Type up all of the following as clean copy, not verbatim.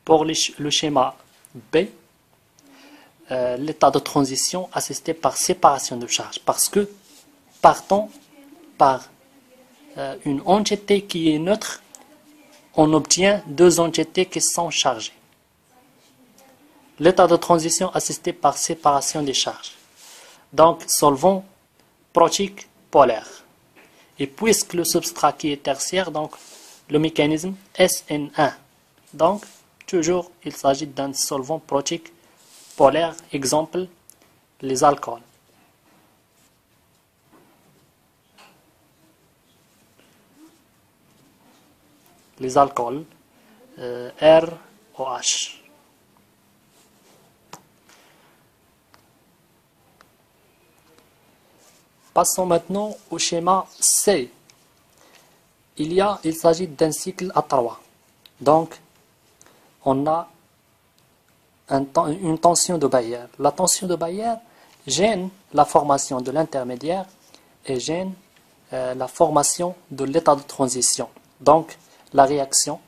Pour le schéma B, l'état de transition assisté par séparation de charge, parce que partant par une entité qui est neutre, on obtient deux entités qui sont chargées. L'état de transition assisté par séparation des charges. Donc, solvant protique polaire. Et puisque le substrat qui est tertiaire, donc le mécanisme SN1. Donc, toujours, il s'agit d'un solvant protique polaire. Exemple, les alcools. Les alcools, ROH. Passons maintenant au schéma C. Il s'agit d'un cycle à 3. Donc, on a une tension de Bayer. La tension de Bayer gêne la formation de l'intermédiaire et gêne la formation de l'état de transition. Donc, la réaction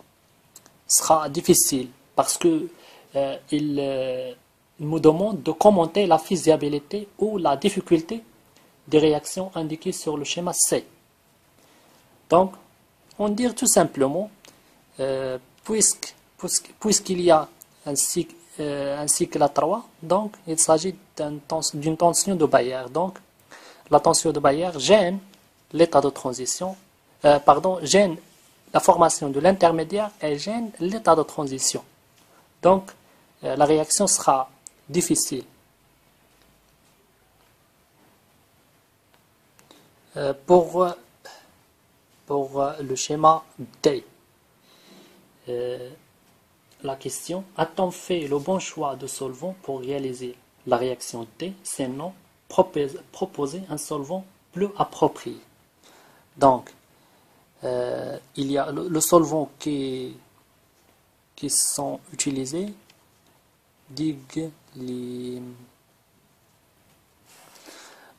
sera difficile parce que il nous demande de commenter la faisabilité ou la difficulté des réactions indiquées sur le schéma C. Donc, on dit tout simplement, puisqu'il y a un cycle à 3, donc il s'agit d'une tension de Bayer. Donc, la tension de Bayer gêne l'état de transition, gêne la formation de l'intermédiaire et gêne l'état de transition. Donc, la réaction sera difficile. Pour le schéma D, la question, a-t-on fait le bon choix de solvant pour réaliser la réaction D, sinon proposer un solvant plus approprié? Donc, il y a le solvant qui sont utilisés,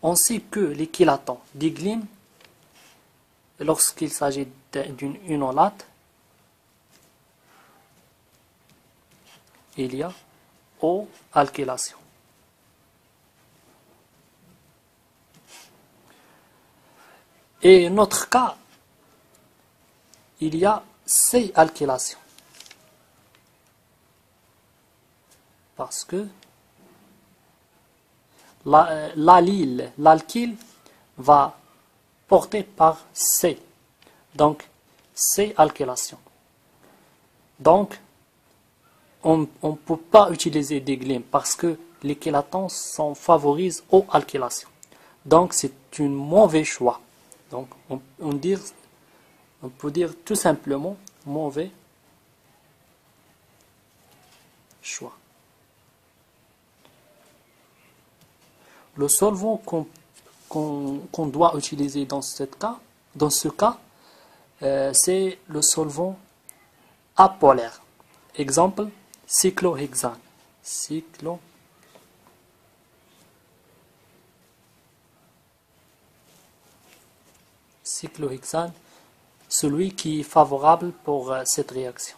on sait que l'équilatant d'Iglin, lorsqu'il s'agit d'une unolate, il y a O-alkylation. Et dans notre cas, il y a C-alkylation. Parce que l'alkyle va porter par C. Donc, C-alkylation. Donc, on ne peut pas utiliser des glymes parce que les chélatons favorisent O-alkylation. Donc, c'est un mauvais choix. Donc, on peut dire tout simplement mauvais choix. Le solvant qu'on doit utiliser dans ce cas, c'est le solvant apolaire. Exemple, cyclohexane. Cyclohexane, celui qui est favorable pour cette réaction.